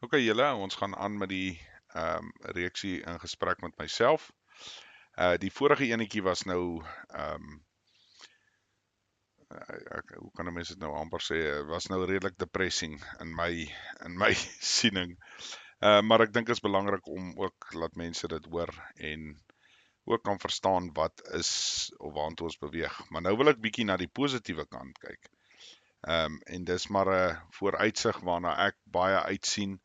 Ok julle, ons gaan aan met die reeksie in gesprek met myself. Die vorige enetjie was nou hoe kan 'n mens dit nou amper sê, was nou redelik depressing in my siening. Maar ek dink is belangrik om ook laat mense dit hoor en ook kan verstaan wat is of waartoe ons beweeg. Maar nou wil ek bietjie na die positiewe kant kyk. En dis maar 'n vooruitsig waarna ek baie uitsien.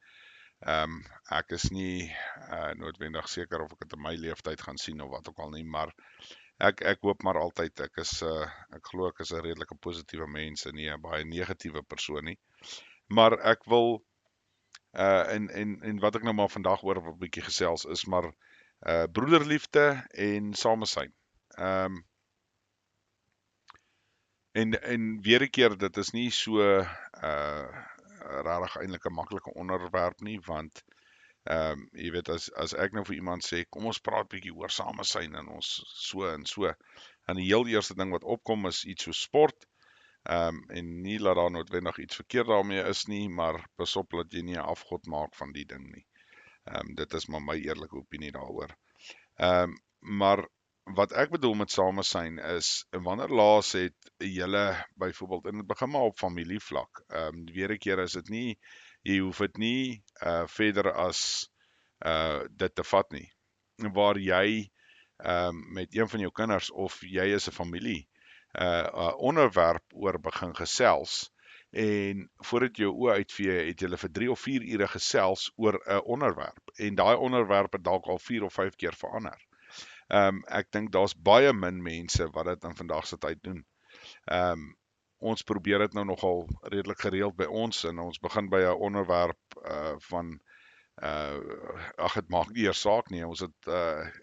Ek is nie noodwendig seker of ek dit in my lewenstyd gaan sien of wat ook al nie, maar ek hoop maar altyd ek glo ek is 'n redelike positiewe mens en nie 'n baie negatiewe persoon nie. Maar ek wil en wat ek nou maar vandag oor 'n bietjie gesels is maar broederliefde en samesyn. En weer 'n keer, dit is nie so regtig eintlik 'n maklike onderwerp nie, want jy weet as ek nou vir iemand sê kom ons praat bietjie oor samesyn en ons so en so, en die heel eerste ding wat opkom is iets so sport, en nie dat daar noodwendig iets verkeerd daarmee is nie, maar pas op dat jy nie 'n afgod maak van die ding nie. Dit is maar my eerlike opinie daaroor. Maar wat ek bedoel met samesyn is, wanneer laas het julle byvoorbeeld, en dit begin maar op familievlak, weer 'n keer is dit nie, jy hoef dit nie verder as dit te vat nie, waar jy met een van jou kinders of jy is 'n familie 'n onderwerp oor begin gesels, en voordat jy jou oë uitvee, het julle vir 3 of 4 ure gesels oor 'n onderwerp, en daai onderwerp het dalk al 4 of 5 keer verander. Ek dink daar's baie min mense wat dit in vandag se tyd doen. Ons probeer dit nou nogal redelik gereeld by ons, en ons begin by 'n onderwerp van ag, dit maak nie eers saak nie. Ons het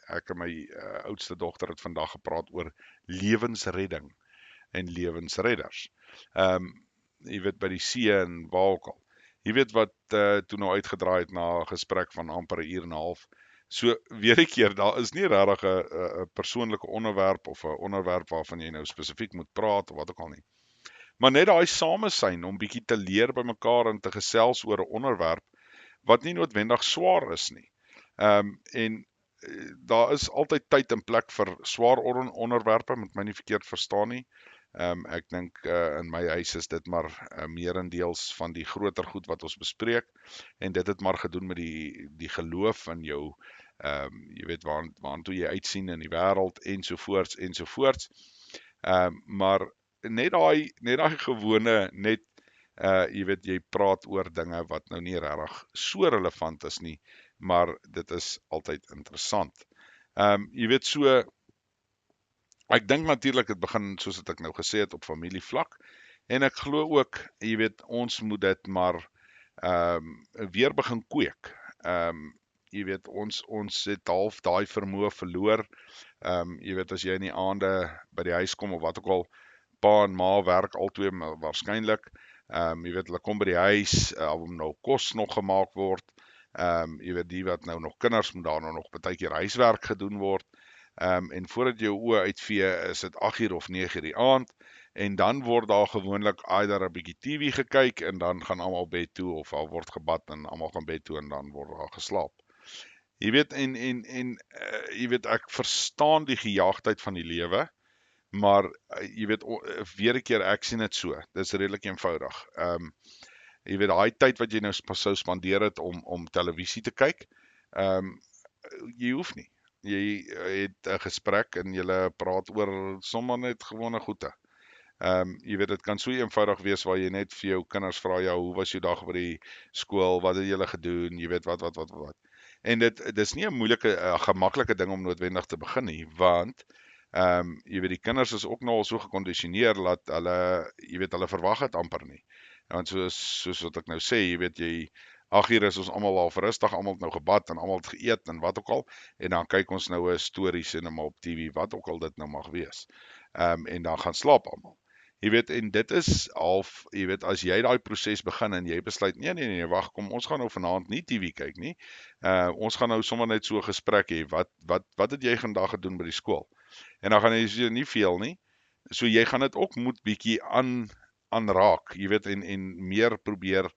ek en my oudste dogter het vandag gepraat oor lewensredding en lewensredders. Jy weet, by die see en waar ook al. Jy weet wat toe nou uitgedraai het na 'n gesprek van amper 'n uur en 'n half. So weer 'n keer, daar is nie regtig 'n persoonlike onderwerp of 'n onderwerp waarvan jy nou spesifiek moet praat of wat ook al nie. Maar net daai samesyn om bietjie te leer by mekaar en te gesels oor 'n onderwerp wat nie noodwendig swaar is nie. En daar is altyd tyd en plek vir swaar onderwerpe, moet my nie verkeerd verstaan nie. Ek dink in my huis is dit maar meerendeels van die groter goed wat ons bespreek, en dit het maar gedoen met die geloof in jou, jy weet waartoe jy uitsien in die wêreld ensovoorts ensovoorts. Maar net daai gewone jy weet, jy praat oor dinge wat nou nie regtig so relevant is nie, maar dit is altyd interessant. Jy weet, so ek dink natuurlik dit begin, soos wat ek nou gesê het, op familievlak, en ek glo ook, jy weet, ons moet dit maar weer begin kweek. Jy weet, ons het half daai vermoë verloor. Jy weet, as jy in die aande by die huis kom of wat ook al, pa en ma werk albei waarskynlik. Jy weet, hulle kom by die huis, nou kos nog gemaak word. Jy weet, die wat nou nog kinders, moet daar nou nog baie keer huiswerk gedoen word. En voordat jou oë uitvee, is dit 8:00 of 9:00 die aand, en dan word daar gewoonlik either 'n bietjie TV gekyk, en dan gaan almal bed toe, of al word gebad en almal gaan bed toe, en dan word daar geslaap. Jy weet, en jy weet, ek verstaan die gejaagdheid van die lewe, maar jy weet, weer 'n keer, ek sien dit so, dit is redelik eenvoudig. Jy weet, daai tyd wat jy nou sou spandeer het om televisie te kyk, jy hoef nie. Jy het 'n gesprek en julle praat oor sommer net gewone goede. Jy weet, dit kan so eenvoudig wees waar jy net vir jou kinders vra, ja, hoe was jou dag by die skool, wat het julle gedoen, jy weet, wat. En dit is nie 'n moeilike, gemaklike ding om noodwendig te begin nie, want jy weet, die kinders is ook nou al so gekondisioneer dat hulle, jy weet, hulle verwag dit amper nie. Want soos wat ek nou sê, jy weet, 8:00 is ons almal al rustig, almal het nou gebad en almal het geëet en wat ook al, en dan kyk ons nou 'n stories en op TV, wat ook al dit nou mag wees. En dan gaan slaap almal. Jy weet, en dit is half, jy weet, as jy daai proses begin en jy besluit, nee, wag, kom, ons gaan nou vanaand nie TV kyk nie. Ons gaan nou sommer net so 'n gesprek hê. Wat het jy vandag gedoen by die skool? En dan gaan jy sê nie veel nie. So jy gaan dit ook moet bietjie aanraak, jy weet, en meer probeer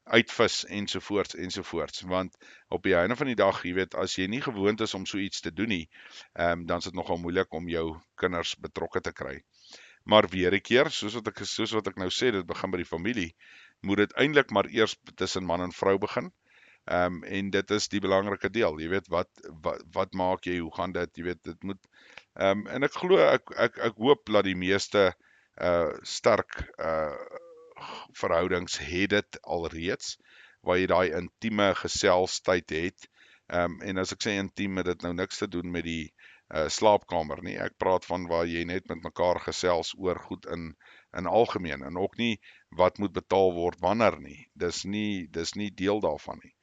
uitvis ensovoorts, want op die einde van die dag, jy weet, as jy nie gewoond is om so iets te doen nie, dan is dit nogal moeilik om jou kinders betrokke te kry. Maar weer 'n keer, soos wat ek nou sê, dit begin by die familie, moet dit eintlik maar eers tussen man en vrou begin. En dit is die belangrike deel, jy weet, wat maak jy, hoe gaan dit, jy weet, dit moet, en ek glo, ek hoop dat die meeste sterk verhoudings het dit alreeds, waar jy daai intieme geselstyd het, en as ek sê intiem, het dit nou niks te doen met die slaapkamer nie, ek praat van waar jy net met mekaar gesels oor goed in algemeen, en ook nie wat moet betaal word wanneer nie, dis nie deel daarvan nie,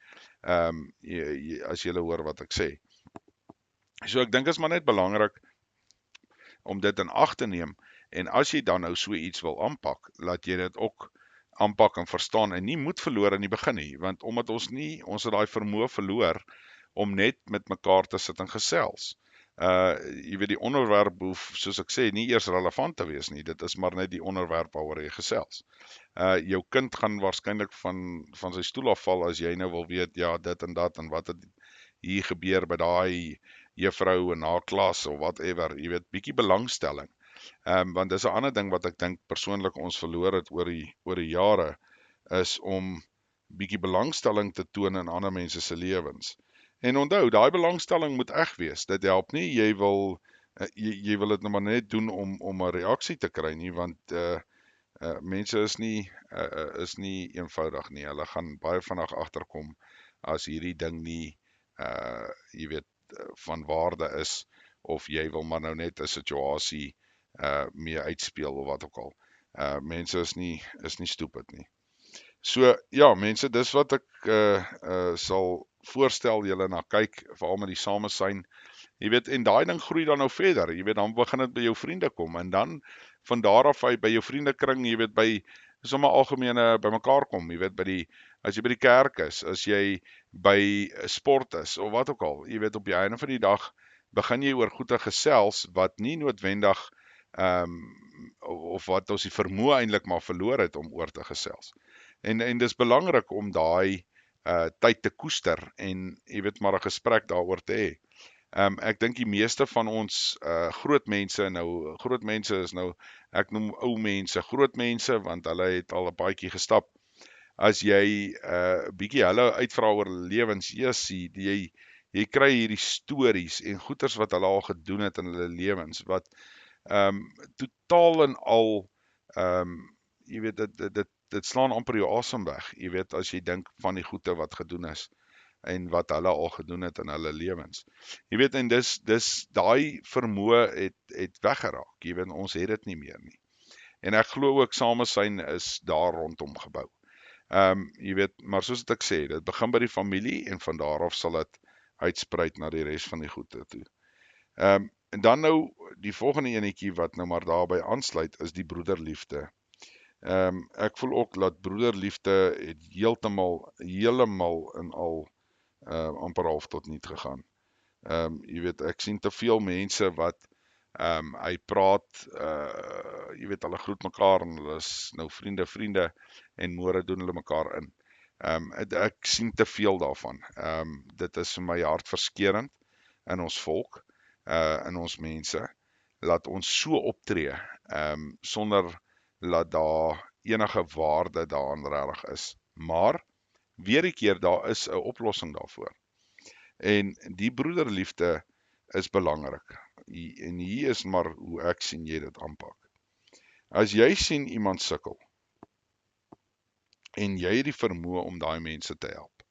as julle hoor wat ek sê. So ek dink is maar net belangrik om dit in ag te neem, en as jy dan nou so iets wil aanpak, laat jy dit ook aanpak en verstaan, en nie moed verloor in die begin nie, want omdat ons het daai vermoë verloor, om net met mekaar te sit en gesels. Jy weet, die onderwerp hoef, soos ek sê, nie eers relevant te wees nie, dit is maar net die onderwerp waaroor jy gesels. Jou kind gaan waarskynlik van sy stoel afval, as jy nou wil weet, ja, dit en dat, en wat het hier gebeur by daai juffrou in haar klas, of whatever, jy weet, bietjie belangstelling. Want dis 'n ander ding wat ek dink persoonlik ons verloor het oor die jare, is om bietjie belangstelling te toon in ander mense se lewens. En onthou, daai belangstelling moet eg wees. Dit help nie, jy wil dit nou maar net doen om 'n reaksie te kry nie, want mense is nie eenvoudig nie. Hulle gaan baie vinnig agterkom as hierdie ding nie jy weet, van waarde is, of jy wil maar nou net 'n situasie mee uitspeel of wat ook al. Mense is nie stupid nie. So ja, mense, dis wat ek sal voorstel julle na kyk, veral met die samesyn. Jy weet, en daai ding groei dan nou verder. Jy weet, dan begin dit by jou vriende kom, en dan van daar af by jou vriendekring, jy weet, by sommer algemene by mekaar kom, jy weet, as jy by die kerk is, as jy by sport is, of wat ook al, jy weet, op die einde van die dag, begin jy oor goeie gesels, wat nie noodwendig, of wat ons die vermoë eintlik maar verloor het om oor te gesels. En dis belangrik om daai tyd te koester, en jy weet, maar 'n gesprek daaroor te hê. Ek dink die meeste van ons groot mense is nou, ek noem ou mense, groot mense, want hulle het al 'n paadjie gestap. As jy bietjie hulle uitvra oor lewens, jy kry hierdie stories en goeters wat hulle al gedoen het in hulle lewens, wat totaal en al, jy weet, dit slaan amper jou asem weg, jy weet, as jy dink van die goeie wat gedoen is, en wat hulle al gedoen het in hulle lewens. Jy weet, en dis daai vermoë het weggeraak, jy weet, ons het dit nie meer nie. En ek glo ook samesyn is daar rondom gebou. Jy weet, maar soos wat ek sê, dit begin by die familie, en van daar af sal dit uitspruit na die res van die goede toe. En dan nou, die volgende enetjie wat nou maar daarby aansluit, is die broederliefde. Ek voel ook dat broederliefde het heeltemal en al amper half tot niet gegaan. Jy weet, ek sien te veel mense wat hy praat, jy weet, hulle groet mekaar, en hulle is nou vriende, en môre doen hulle mekaar in. Ek sien te veel daarvan. Dit is vir my hartverskeurend in ons volk, in ons mense, laat ons so optree, sonder dat daar enige waarde daaraan regtig is. Maar, weer 'n keer, daar is 'n oplossing daarvoor. En die broederliefde is belangrik. En hier is maar hoe ek sien jy dit aanpak. As jy sien iemand sukkel, en jy het die vermoë om daai mense te help,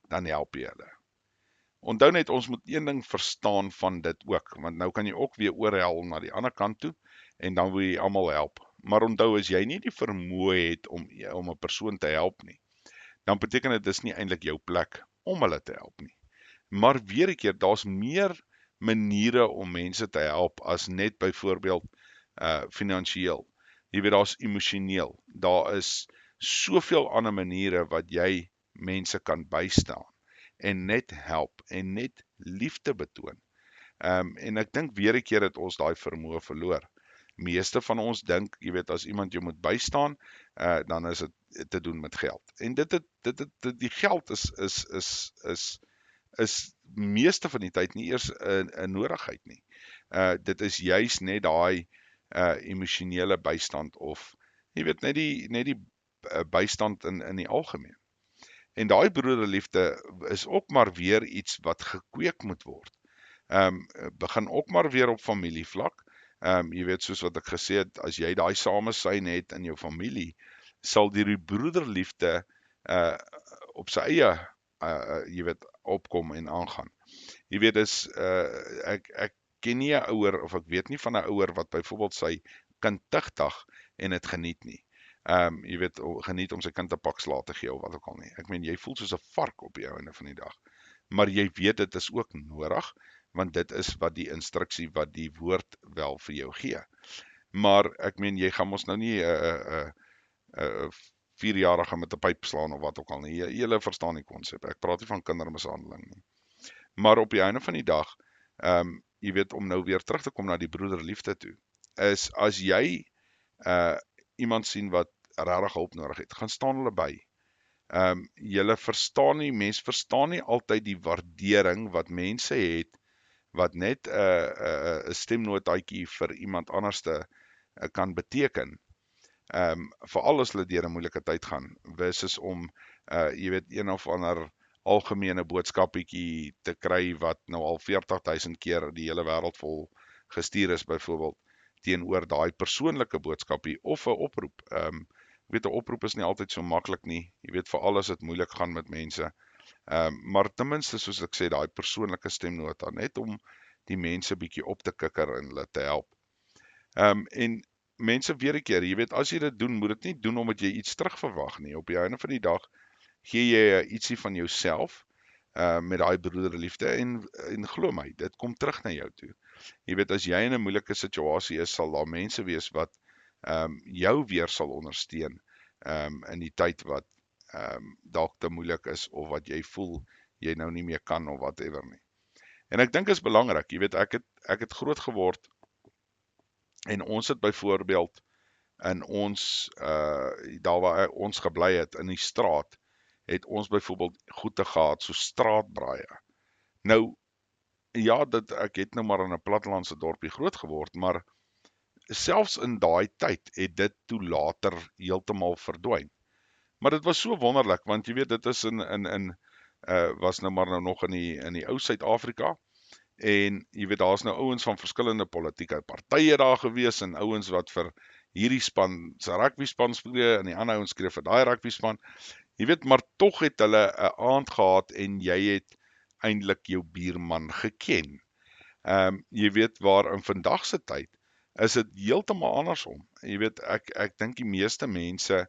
dan help jy hulle. Onthou net, ons moet een ding verstaan van dit ook, want nou kan jy ook weer oorhel na die ander kant toe, en dan wil jy almal help. Maar onthou, as jy nie die vermoë het om 'n persoon te help nie, dan beteken dit dis nie eintlik jou plek om hulle te help nie. Maar weer 'n keer, daar's meer maniere om mense te help as net byvoorbeeld finansiëel. Jy weet, daar's emosioneel. Daar is soveel ander maniere wat jy mense kan bystaan en net help en net liefde betoon. En ek dink weer 'n keer het ons daai vermoë verloor. Meeste van ons dink, jy weet, as iemand jou moet bystaan, dan is dit te doen met geld. En die geld is meeste van die tyd nie eers 'n nodigheid nie. Dit is juis net daai emosionele bystand of jy weet net die bystand in die algemeen. En daai broederliefde is ook maar weer iets wat gekweek moet word. Begin ook maar weer op familievlak. Jy weet, soos wat ek gesê het, as jy daai samesyn het in jou familie, sal die broederliefde op sy eie jy weet, opkom en aangaan. Jy weet, ek ken nie 'n ouer, of ek weet nie van 'n ouer wat byvoorbeeld sy kind tigtig en dit geniet nie. Jy weet, geniet om sy kind 'n pak slaag te gee of wat ook al nie. Ek meen, jy voel soos 'n vark op die einde van die dag. Maar jy weet dit is ook nodig, want dit is wat die instruksie wat die woord wel vir jou gee. Maar ek meen, jy gaan mos nou nie 'n 4-jarige met 'n pyp slaan of wat ook al nie. Julle verstaan die konsep. Ek praat nie van kindermishandeling nie. Maar op die einde van die dag, jy weet, om nou weer terug te kom na die broederliefde toe, is as jy iemand sien wat regtig hulp nodig het, gaan staan hulle by. Julle verstaan nie, mens verstaan nie altyd die waardering wat mense het, wat net 'n stemnotaatjie vir iemand anderste kan beteken. Veral as hulle deur 'n moeilike tyd gaan, versus om, jy weet, een of ander algemene boodskapietjie te kry wat nou al 40.000 keer die hele wêreld vol gestuur is, byvoorbeeld, teenoor daai persoonlike boodskapie of 'n oproep. Ek weet, 'n oproep is nie altyd so maklik nie. Jy weet, veral as dit moeilik gaan met mense. Maar ten minste, soos ek sê, daai persoonlike stemnota, net om die mense bietjie op te kikker en hulle te help. En mense, weer 'n keer, jy weet, as jy dit doen, moet dit nie doen omdat jy iets terugverwag nie. Op die einde van die dag gee jy ietsie van jouself met daai broederliefde en glo my, dit kom terug na jou toe. Jy weet, as jy in 'n moeilike situasie is, sal daar mense wees wat jou weer sal ondersteun in die tyd wat dalk te moeilik is, of wat jy voel jy nou nie meer kan of whatever nie. En ek dink is belangrik, jy weet, ek het groot geword en ons het byvoorbeeld in ons daar waar ons gebly het in die straat, het ons byvoorbeeld goede gehad so straatbraaie. Nou ja, ek het nou maar in 'n plattelandse dorpie groot geword, maar selfs in daai tyd het dit toe later heeltemal verdwyn. Maar dit was so wonderlik, want jy weet, dit is was nou maar nou nog in die ou Suid-Afrika, en jy weet, daar's nou ouens van verskillende politieke partye daar gewees, en ouens wat vir hierdie span se rugby span speel, en die ander ouens skryf vir daai rugby span. Jy weet, maar tog het hulle 'n aand gehad, en jy het eintlik jou buurman geken. Jy weet, waar in vandag se tyd is dit heeltemal andersom. Jy weet, ek dink die meeste mense,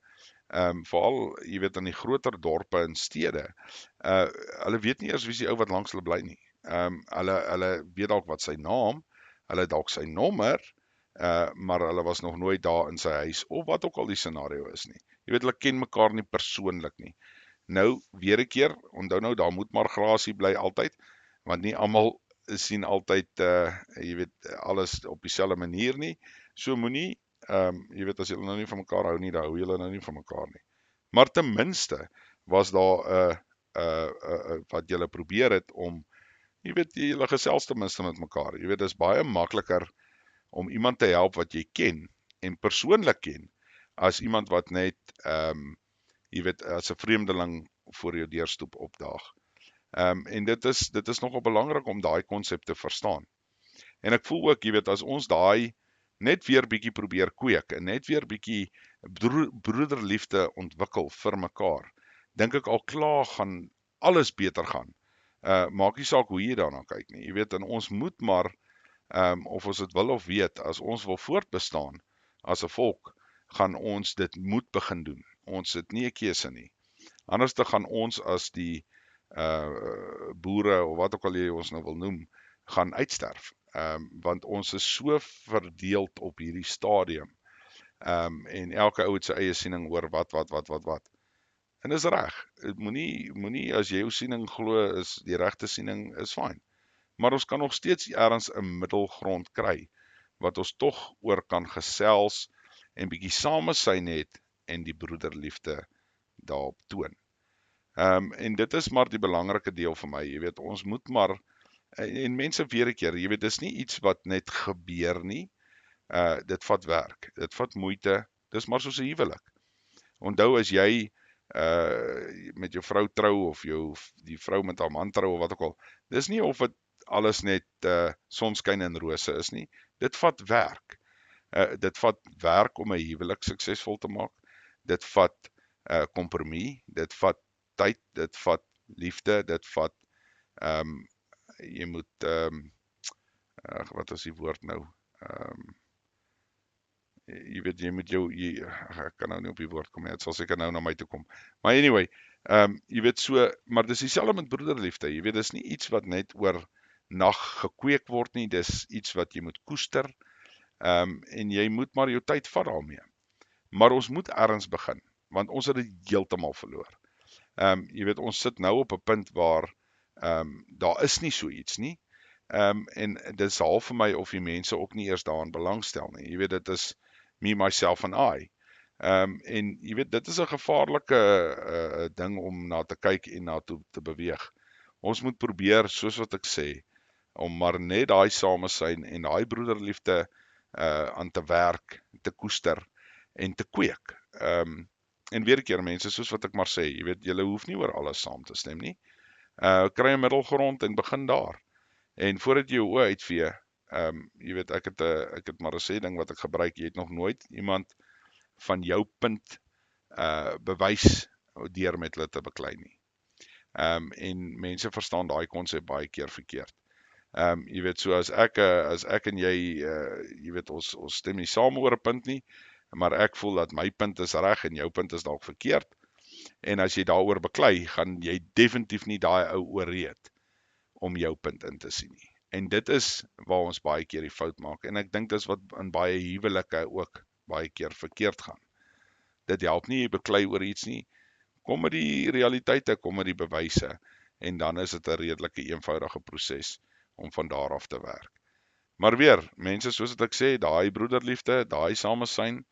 veral, jy weet, in die groter dorpe en stede, hulle weet nie eers wie is die ou wat langs hulle bly nie. Hulle weet dalk wat sy naam, hulle dalk sy nommer, maar hulle was nog nooit daar in sy huis, of wat ook al die scenario is nie. Jy weet, hulle ken mekaar nie persoonlik nie. Nou, weer 'n keer, onthou nou, daar moet maar grasie bly altyd, want nie almal sien altyd, jy weet, alles op dieselfde manier nie. So moenie, jy weet, as julle nou nie van mekaar hou nie, dan hou julle nou nie van mekaar nie. Maar ten minste was daar wat julle probeer het om, jy weet, julle gesels ten minste met mekaar. Jy weet, dit is baie makliker om iemand te help wat jy ken en persoonlik ken, as iemand wat net, jy weet, as 'n vreemdeling voor jou deurstoep opdaag. En dit is nogal belangrik om daai konsep te verstaan. En ek voel ook, jy weet, as ons daai net weer bietjie probeer kweek, en net weer bietjie broederliefde ontwikkel vir mekaar, dink ek al klaar gaan alles beter gaan. Maak nie saak hoe jy daarna kyk nie. Jy weet, en ons moet maar, of ons dit wil of weet, as ons wil voortbestaan as 'n volk, gaan ons dit moet begin doen. Ons het nie 'n keuse nie. Anders te gaan ons as die boere, of wat ook al jy ons nou wil noem, gaan uitsterf. Want ons is so verdeeld op hierdie stadium. En elke ou het sy eie siening oor wat. En dis reg. Moenie as jy jou siening glo is die regte siening, is fyn. Maar ons kan nog steeds ergens 'n middelgrond kry, wat ons tog oor kan gesels en bietjie samesyn het en die broederliefde daarop toon. En dit is maar die belangrike deel vir my, jy weet, ons moet maar, en mense weer 'n keer, jy weet, dis nie iets wat net gebeur nie, dit vat werk, dit vat moeite, dis maar soos 'n huwelik. Onthou as jy met jou vrou trou of die vrou met haar man trou of wat ook al, dis nie of dit alles net sonskyn en rose is nie, dit vat werk. Dit vat werk om 'n huwelik suksesvol te maak, dit vat kompromie, dit vat tyd, dit vat liefde, dit vat, jy moet, wat is die woord nou, jy weet, jy moet ek kan nou nie op die woord kom, het sal seker nou na my toe kom, maar anyway, jy weet so, maar dis dieselfde met broederliefde, jy weet, dis nie iets wat net oor nag gekweek word nie, dis iets wat jy moet koester, en jy moet maar jou tyd vat daarmee, maar ons moet ergens begin, want ons het dit heeltemal verloor. Jy weet, ons sit nou op 'n punt waar, daar is nie so iets nie, en dit is half vir my of die mense ook nie eers daaraan belangstel nie, jy weet, dit is me, myself and I, en jy weet, dit is 'n gevaarlike ding om na te kyk en na toe te beweeg. Ons moet probeer, soos wat ek sê, om maar net daai samesyn en daai broederliefde aan te werk, te koester en te kweek. En weer 'n keer mense, soos wat ek maar sê, jy weet, julle hoef nie oor alles saam te stem nie. Kry 'n middelgrond en begin daar. En voordat jy jou oë uitvee, jy weet, ek het maar 'n sê ding wat ek gebruik, jy het nog nooit iemand van jou punt bewys deur met hulle te beklei nie. En mense verstaan daai konsep baie keer verkeerd. Jy weet, so as ek en jy, jy weet, ons stem nie saam oor 'n punt nie, maar ek voel dat my punt is reg en jou punt is dalk verkeerd, en as jy daaroor beklei, gaan jy definitief nie daai ou ooreed om jou punt in te sien nie. En dit is waar ons baie keer die fout maak, en ek dink dis wat in baie huwelike ook baie keer verkeerd gaan. Dit help nie jy beklei oor iets nie, kom met die realiteite, kom met die bewyse, en dan is dit 'n redelike eenvoudige proses om van daar af te werk. Maar weer, mense, soos wat ek sê, daai broederliefde, daai samesyn,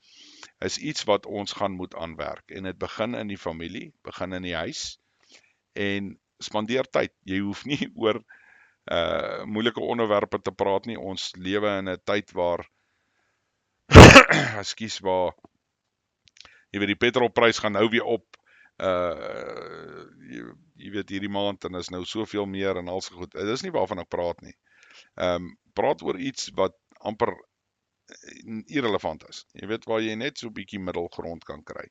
is iets wat ons gaan moet aanwerk, en dit begin in die familie, begin in die huis, en spandeer tyd. Jy hoef nie oor moeilike onderwerpe te praat nie, ons lewe in 'n tyd waar, ekskuus, waar, jy weet, die petrolprys gaan nou weer op, jy weet, hierdie maand, en is nou soveel meer, en alles goed, dit is nie waarvan ek praat nie. Praat oor iets wat amper irrelevant is, jy weet, waar jy net so bietjie middelgrond kan kry,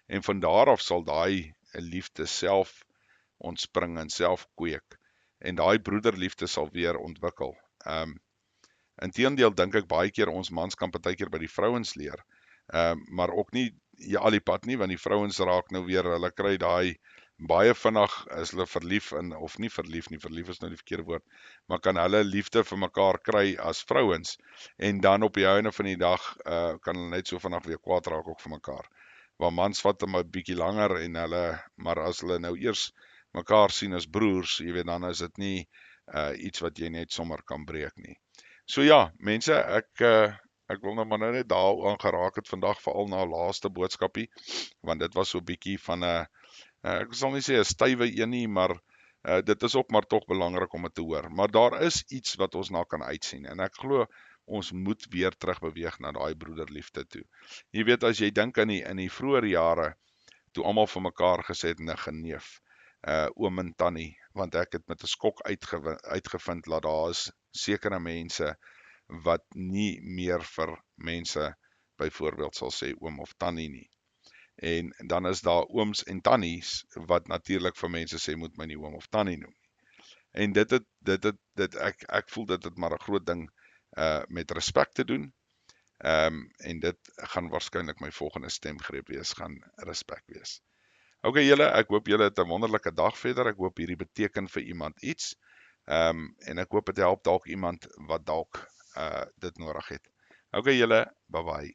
en van daar af sal daai liefde self ontspring en self kweek, en daai broederliefde sal weer ontwikkel. Inteendeel dink ek baie keer ons mans kan partykeer by die vrouens leer, maar ook nie al die pad nie, want die vrouens raak nou weer, hulle kry daai baie vinnig, is hulle verlief in, of nie verlief nie, verlief is nou die verkeerde woord, maar kan hulle liefde vir mekaar kry as vrouens, en dan op die einde van die dag, kan hulle net so vinnig weer kwaad raak ook vir mekaar, waar mans vat hom 'n bietjie langer, en maar as hulle nou eers mekaar sien as broers, jy weet, dan is dit nie iets wat jy net sommer kan breek nie. So ja, mense, ek wil nou maar net daar aangeraak het vandag, veral na laaste boodskapie, want dit was so bietjie van 'n, ek sal nie sê 'n stywe een nie, maar dit is ook maar tog belangrik om dit te hoor. Maar daar is iets wat ons na kan uitsien, en ek glo ons moet weer terug beweeg na daai broederliefde toe. Jy weet, as jy dink in die vroeë jare, toe almal vir mekaar gesê het, nig en neef, oom en tannie, want ek het met 'n skok uitgevind dat daar is sekere mense wat nie meer vir mense byvoorbeeld sal sê oom of tannie nie. En dan is daar ooms en tannies wat natuurlik vir mense sê moet my nie oom of tannie noem nie. En ek voel dit het maar 'n groot ding met respek te doen. En dit gaan waarskynlik my volgende stemgreep wees, gaan respek wees. Ok julle, ek hoop julle het 'n wonderlike dag verder, ek hoop hierdie beteken vir iemand iets, en ek hoop dit help dalk iemand wat dalk dit nodig het. Ok julle, bye bye.